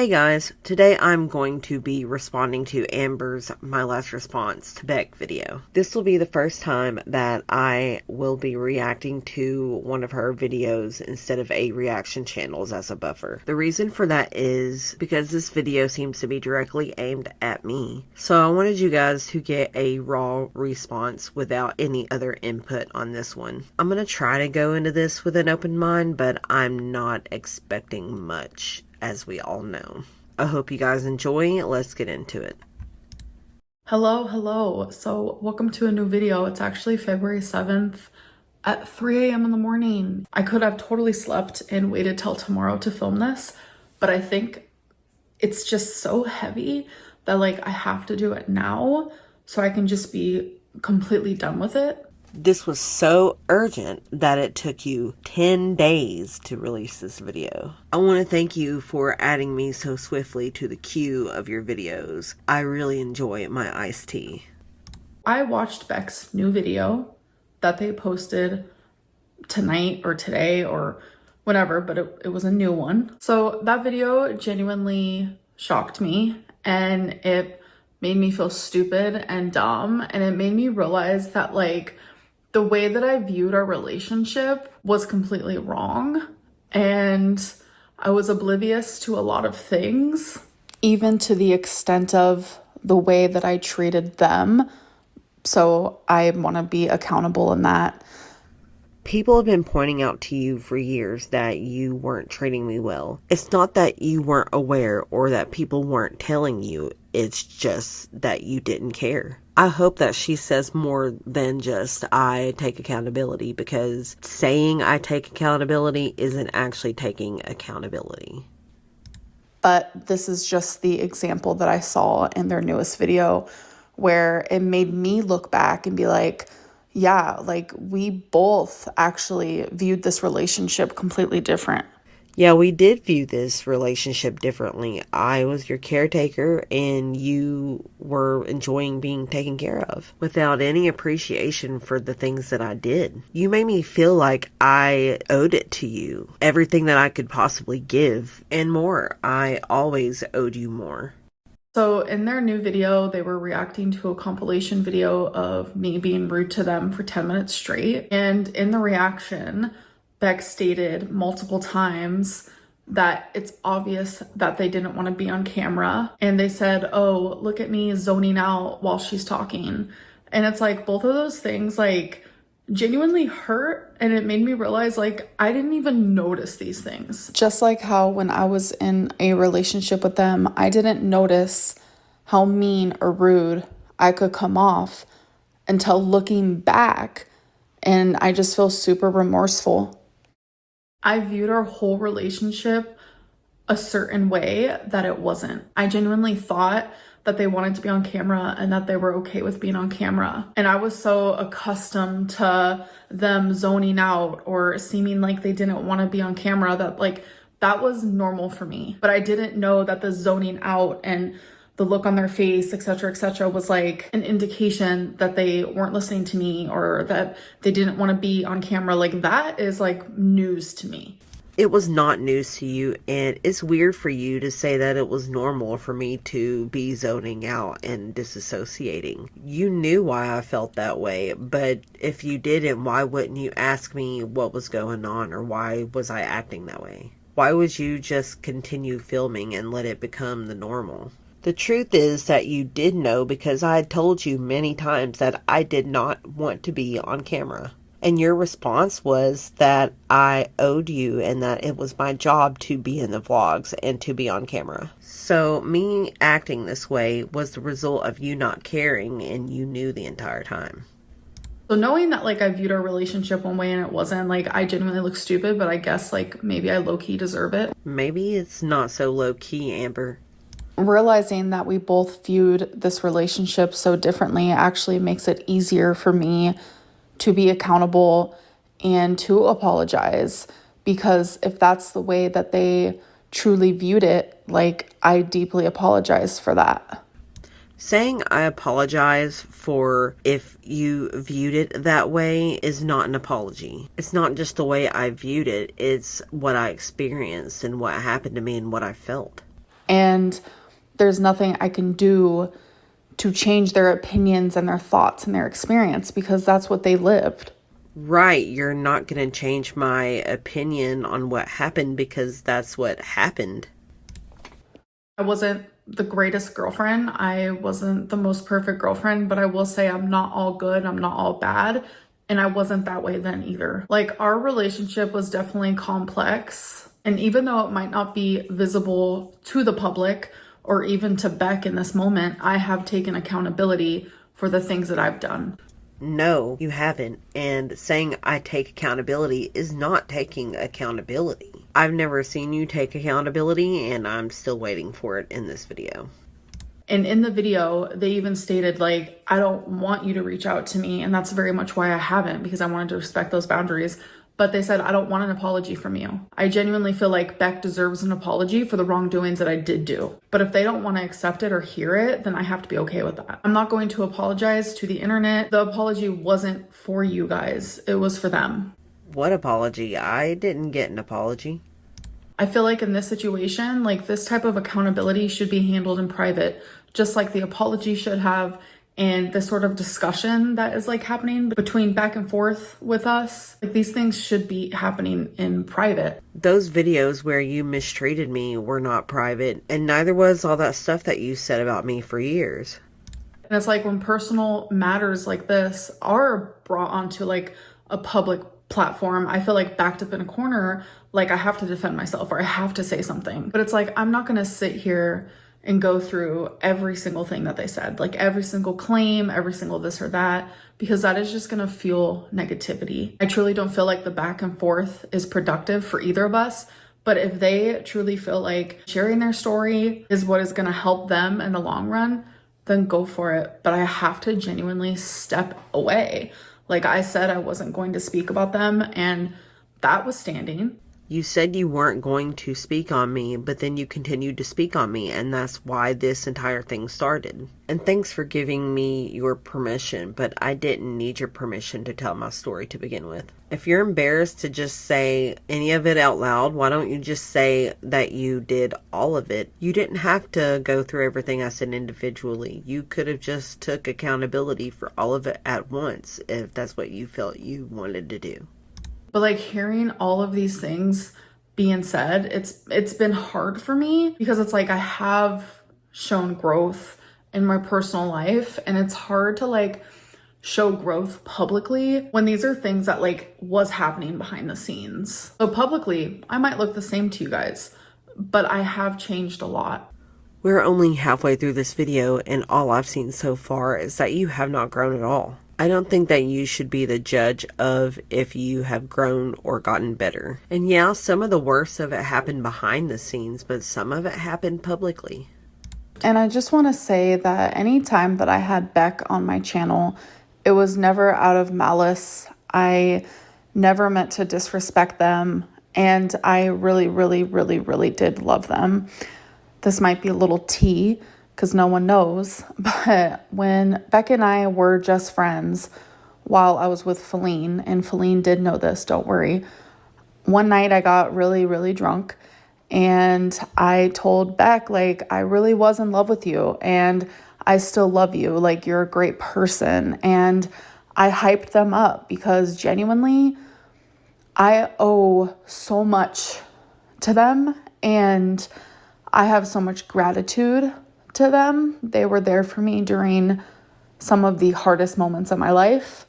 Hey guys, today I'm going to be responding to Amber's My Last Response to Beck video. This will be the first time that I will be reacting to one of her videos instead of a reaction channels as a buffer. The reason for that is because this video seems to be directly aimed at me. So I wanted you guys to get a raw response without any other input on this one. I'm going to try to go into this with an open mind, but I'm not expecting much, as we all know. I hope you guys enjoy. Let's get into it. Hello. So welcome to a new video. It's actually February 7th at 3 a.m. in the morning. I could have totally slept and waited till tomorrow to film this, but I think it's just so heavy that I have to do it now so I can just be completely done with it. This was so urgent that it took you 10 days to release this video. I want to thank you for adding me so swiftly to the queue of your videos. I really enjoy my iced tea. I watched Beck's new video that they posted tonight or today or whatever, but it was a new one. So that video genuinely shocked me and it made me feel stupid and dumb, and it made me realize that the way that I viewed our relationship was completely wrong, and I was oblivious to a lot of things, even to the extent of the way that I treated them. So I want to be accountable in that. People have been pointing out to you for years that you weren't treating me well. It's not that you weren't aware or that people weren't telling you. It's just that you didn't care. I hope that she says more than just I take accountability, because saying I take accountability isn't actually taking accountability. But this is just the example that I saw in their newest video where it made me look back and be like, yeah, we both actually viewed this relationship completely different. Yeah, we did view this relationship differently. I was your caretaker and you were enjoying being taken care of without any appreciation for the things that I did. You made me feel like I owed it to you, everything that I could possibly give and more. I always owed you more. So in their new video, they were reacting to a compilation video of me being rude to them for 10 minutes straight. And in the reaction, Beck stated multiple times that it's obvious that they didn't want to be on camera. And they said, oh, look at me zoning out while she's talking. And it's both of those things genuinely hurt, and it made me realize I didn't even notice these things. Just like how when I was in a relationship with them, I didn't notice how mean or rude I could come off until looking back, and I just feel super remorseful. I viewed our whole relationship a certain way that it wasn't. I genuinely thought that they wanted to be on camera and that they were okay with being on camera. And I was so accustomed to them zoning out or seeming like they didn't want to be on camera that that was normal for me. But I didn't know that the zoning out and the look on their face, etc., was an indication that they weren't listening to me or that they didn't want to be on camera. That is news to me. It was not news to you, and it's weird for you to say that it was normal for me to be zoning out and disassociating. You knew why I felt that way, but if you didn't, why wouldn't you ask me what was going on, or why was I acting that way? Why would you just continue filming and let it become the normal? The truth is that you did know, because I had told you many times that I did not want to be on camera. And your response was that I owed you and that it was my job to be in the vlogs and to be on camera. So me acting this way was the result of you not caring, and you knew the entire time. So knowing that I viewed our relationship one way and it wasn't, I genuinely look stupid, but I guess maybe I low-key deserve it. Maybe it's not so low-key, Amber. Realizing that we both viewed this relationship so differently actually makes it easier for me to be accountable and to apologize, because if that's the way that they truly viewed it, I deeply apologize for that. Saying I apologize for if you viewed it that way is not an apology. It's not just the way I viewed it, it's what I experienced and what happened to me and what I felt. and there's nothing I can do to change their opinions and their thoughts and their experience because that's what they lived. Right, you're not going to change my opinion on what happened because that's what happened. I wasn't the greatest girlfriend. I wasn't the most perfect girlfriend, but I will say I'm not all good. I'm not all bad. And I wasn't that way then either. Like, our relationship was definitely complex. And even though it might not be visible to the public or even to Beck in this moment, I have taken accountability for the things that I've done. No, you haven't. And saying I take accountability is not taking accountability. I've never seen you take accountability, and I'm still waiting for it in this video. And in the video, they even stated, like, I don't want you to reach out to me. And that's very much why I haven't, because I wanted to respect those boundaries. But they said, I don't want an apology from you. I genuinely feel like Beck deserves an apology for the wrongdoings that I did do. But if they don't want to accept it or hear it, then I have to be okay with that. I'm not going to apologize to the internet. The apology wasn't for you guys. It was for them. What apology? I didn't get an apology. I feel like in this situation, like, this type of accountability should be handled in private, just like the apology should have. And the sort of discussion that is like happening between back and forth with us, like, these things should be happening in private. Those videos where you mistreated me were not private, and neither was all that stuff that you said about me for years. And it's like, when personal matters like this are brought onto like a public platform, I feel like backed up in a corner, like I have to defend myself or I have to say something. But it's like, I'm not gonna sit here and go through every single thing that they said, like every single claim, every single this or that, because that is just gonna fuel negativity. I truly don't feel like the back and forth is productive for either of us. But if they truly feel like sharing their story is what is gonna help them in the long run, then go for it. But I have to genuinely step away. Like I said, I wasn't going to speak about them, and that was standing. You said you weren't going to speak on me, but then you continued to speak on me, and that's why this entire thing started. And thanks for giving me your permission, but I didn't need your permission to tell my story to begin with. If you're embarrassed to just say any of it out loud, why don't you just say that you did all of it? You didn't have to go through everything I said individually. You could have just took accountability for all of it at once if that's what you felt you wanted to do. But like, hearing all of these things being said, it's been hard for me because it's like I have shown growth in my personal life, and it's hard to like show growth publicly when these are things that like was happening behind the scenes. So publicly, I might look the same to you guys, but I have changed a lot. We're only halfway through this video, and all I've seen so far is that you have not grown at all. I don't think that you should be the judge of if you have grown or gotten better. And yeah, some of the worst of it happened behind the scenes, but some of it happened publicly. And I just want to say that anytime that I had Beck on my channel, it was never out of malice. I never meant to disrespect them. And I really, really, really, really did love them. This might be a little tea, because no one knows, but when Beck and I were just friends while I was with Feline, and Feline did know this, don't worry. One night I got really, really drunk, and I told Beck, like, I really was in love with you, and I still love you, like, you're a great person. And I hyped them up because genuinely, I owe so much to them, and I have so much gratitude to them. They were there for me during some of the hardest moments of my life,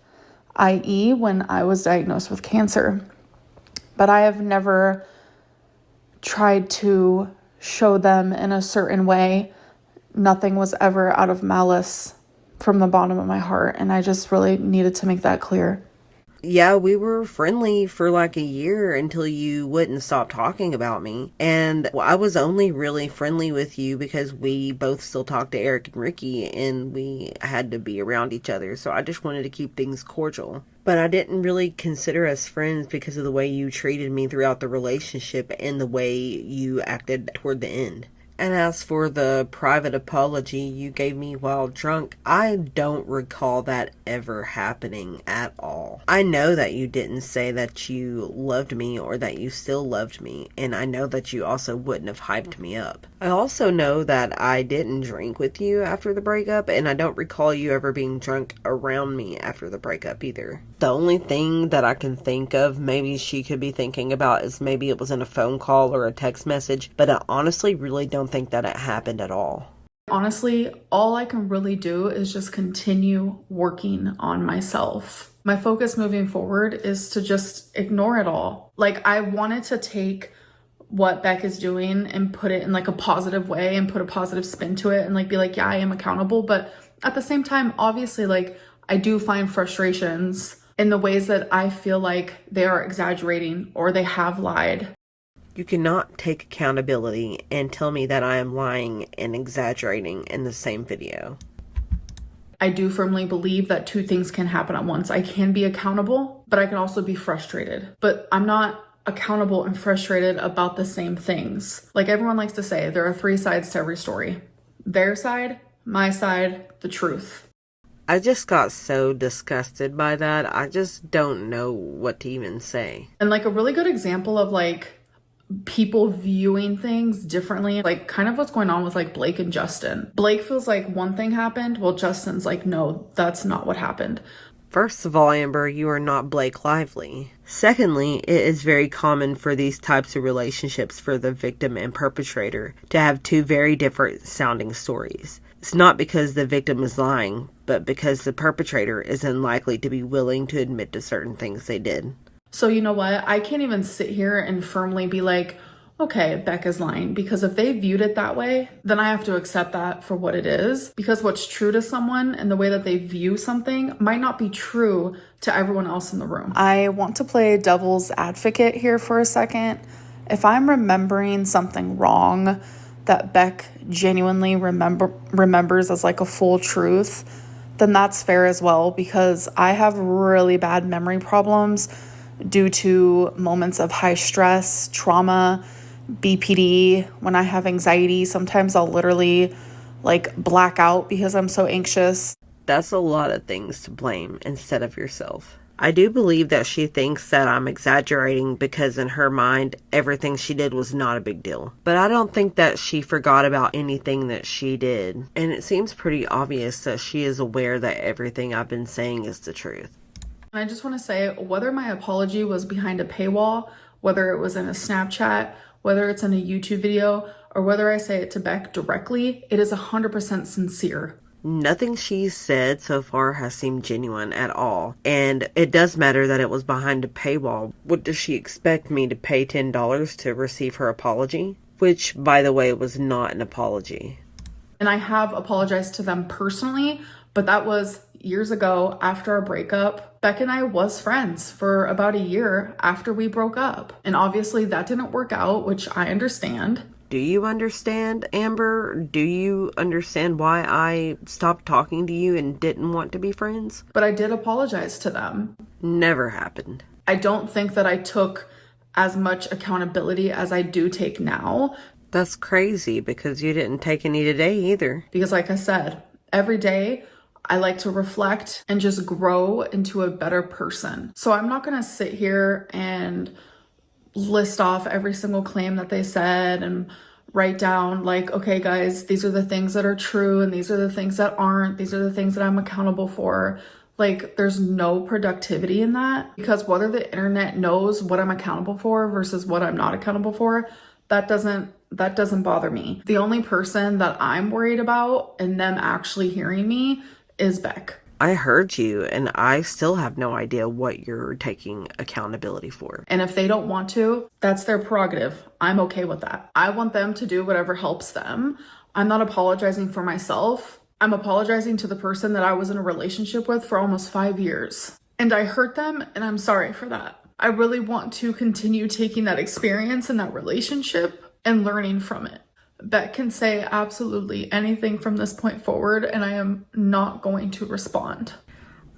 i.e. when I was diagnosed with cancer. But I have never tried to show them in a certain way. Nothing was ever out of malice from the bottom of my heart, and I just really needed to make that clear. Yeah, we were friendly for like a year until you wouldn't stop talking about me. And I was only really friendly with you because we both still talked to Eric and Ricky, and we had to be around each other. So I just wanted to keep things cordial. But I didn't really consider us friends because of the way you treated me throughout the relationship and the way you acted toward the end. And as for the private apology you gave me while drunk, I don't recall that ever happening at all. I know that you didn't say that you loved me or that you still loved me, and I know that you also wouldn't have hyped me up. I also know that I didn't drink with you after the breakup, and I don't recall you ever being drunk around me after the breakup either. The only thing that I can think of maybe she could be thinking about is maybe it was in a phone call or a text message, but I honestly really don't think that it happened at all. Honestly, all I can really do is just continue working on myself. My focus moving forward is to just ignore it all. Like, I wanted to take what Beck is doing and put it in like a positive way and put a positive spin to it and like be like, yeah, I am accountable. But at the same time, obviously, like, I do find frustrations in the ways that I feel like they are exaggerating or they have lied. You cannot take accountability and tell me that I am lying and exaggerating in the same video. I do firmly believe that two things can happen at once. I can be accountable, but I can also be frustrated. But I'm not accountable and frustrated about the same things. Like everyone likes to say, there are three sides to every story. Their side, my side, the truth. I just got so disgusted by that. I just don't know what to even say. And like a really good example of like people viewing things differently, like kind of what's going on with like Blake and Justin. Blake feels like one thing happened, while Justin's like, no, that's not what happened. First of all, Amber, you are not Blake Lively. Secondly, it is very common for these types of relationships for the victim and perpetrator to have two very different sounding stories. It's not because the victim is lying, but because the perpetrator is unlikely to be willing to admit to certain things they did. So you know what? I can't even sit here and firmly be like, okay, Beck is lying, because if they viewed it that way, then I have to accept that for what it is, because what's true to someone and the way that they view something might not be true to everyone else in the room. I want to play devil's advocate here for a second. If I'm remembering something wrong that Beck genuinely remembers as like a full truth, then that's fair as well, because I have really bad memory problems due to moments of high stress, trauma, BPD. When I have anxiety, sometimes I'll literally like black out because I'm so anxious. That's a lot of things to blame instead of yourself. I do believe that she thinks that I'm exaggerating because in her mind, everything she did was not a big deal. But I don't think that she forgot about anything that she did. And it seems pretty obvious that she is aware that everything I've been saying is the truth. And I just want to say, whether my apology was behind a paywall, whether it was in a Snapchat, whether it's in a YouTube video, or whether I say it to Beck directly, it is 100% sincere. Nothing she's said so far has seemed genuine at all. And it does matter that it was behind a paywall. What does she expect me to pay $10 to receive her apology? Which, by the way, was not an apology. And I have apologized to them personally, but that was years ago after our breakup. Beck and I was friends for about a year after we broke up. And obviously that didn't work out, which I understand. Do you understand, Amber? Do you understand why I stopped talking to you and didn't want to be friends? But I did apologize to them. Never happened. I don't think that I took as much accountability as I do take now. That's crazy because you didn't take any today either. Because like I said, every day I like to reflect and just grow into a better person. So I'm not going to sit here and list off every single claim that they said and write down like, okay, guys, these are the things that are true and these are the things that aren't. These are the things that I'm accountable for. Like, there's no productivity in that, because whether the internet knows what I'm accountable for versus what I'm not accountable for, that doesn't bother me. The only person that I'm worried about and them actually hearing me is Beck. I heard you, and I still have no idea what you're taking accountability for. And if they don't want to, that's their prerogative. I'm okay with that. I want them to do whatever helps them. I'm not apologizing for myself. I'm apologizing to the person that I was in a relationship with for almost 5 years. And I hurt them, and I'm sorry for that. I really want to continue taking that experience and that relationship and learning from it. Beck can say absolutely anything from this point forward, and I am not going to respond.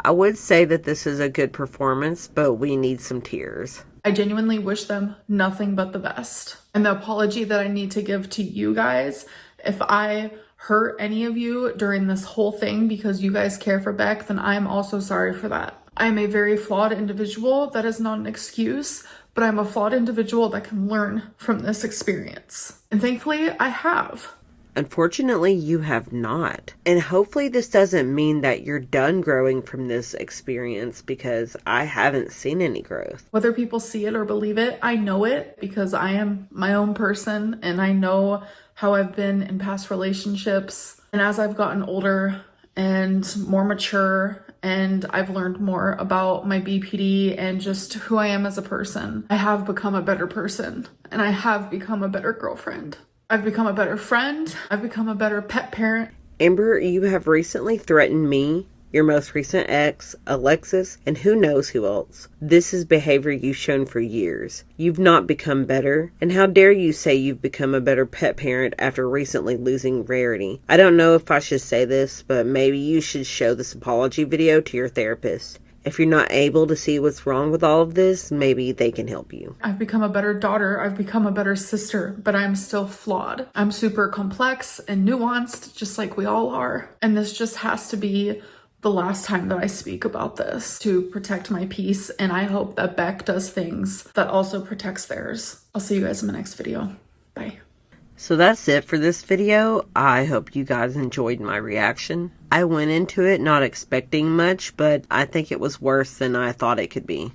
I would say that this is a good performance, but we need some tears. I genuinely wish them nothing but the best. And the apology that I need to give to you guys, if I hurt any of you during this whole thing because you guys care for Beck, then I'm also sorry for that. I am a very flawed individual. That is not an excuse, but I'm a flawed individual that can learn from this experience. And thankfully, I have. Unfortunately, you have not. And hopefully this doesn't mean that you're done growing from this experience, because I haven't seen any growth. Whether people see it or believe it, I know it because I am my own person and I know how I've been in past relationships. And as I've gotten older and more mature and I've learned more about my BPD and just who I am as a person, I have become a better person and I have become a better girlfriend. I've become a better friend. I've become a better pet parent. Amber, you have recently threatened me, your most recent ex, Alexis, and who knows who else. This is behavior you've shown for years. You've not become better, and how dare you say you've become a better pet parent after recently losing Rarity. I don't know if I should say this, but maybe you should show this apology video to your therapist. If you're not able to see what's wrong with all of this, maybe they can help you. I've become a better daughter. I've become a better sister, but I'm still flawed. I'm super complex and nuanced, just like we all are. And this just has to be the last time that I speak about this to protect my peace. And I hope that Beck does things that also protects theirs. I'll see you guys in my next video. Bye. So that's it for this video. I hope you guys enjoyed my reaction. I went into it not expecting much, but I think it was worse than I thought it could be.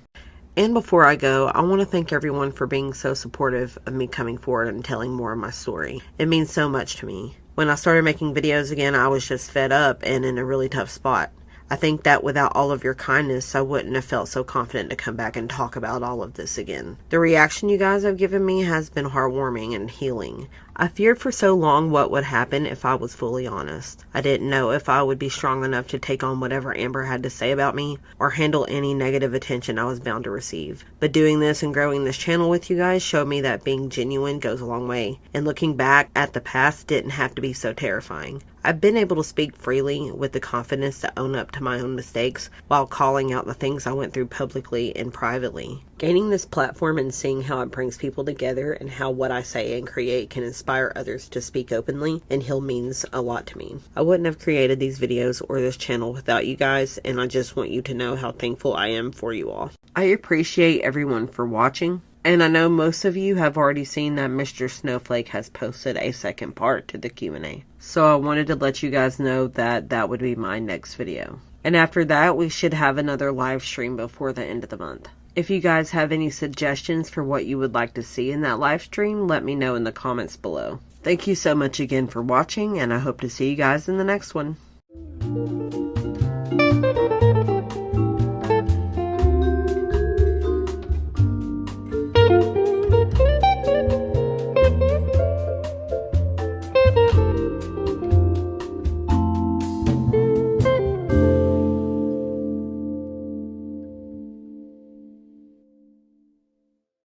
And before I go, I want to thank everyone for being so supportive of me coming forward and telling more of my story. It means so much to me. When I started making videos again, I was just fed up and in a really tough spot. I think that without all of your kindness, I wouldn't have felt so confident to come back and talk about all of this again. The reaction you guys have given me has been heartwarming and healing. I feared for so long what would happen if I was fully honest. I didn't know if I would be strong enough to take on whatever Amber had to say about me or handle any negative attention I was bound to receive. But doing this and growing this channel with you guys showed me that being genuine goes a long way, and looking back at the past didn't have to be so terrifying. I've been able to speak freely with the confidence to own up to my own mistakes while calling out the things I went through publicly and privately. Gaining this platform and seeing how it brings people together and how what I say and create can inspire others to speak openly and heal means a lot to me. I wouldn't have created these videos or this channel without you guys, and I just want you to know how thankful I am for you all. I appreciate everyone for watching. And I know most of you have already seen that Mr. Snowflake has posted a second part to the Q&A. So I wanted to let you guys know that that would be my next video. And after that, we should have another live stream before the end of the month. If you guys have any suggestions for what you would like to see in that live stream, let me know in the comments below. Thank you so much again for watching, and I hope to see you guys in the next one.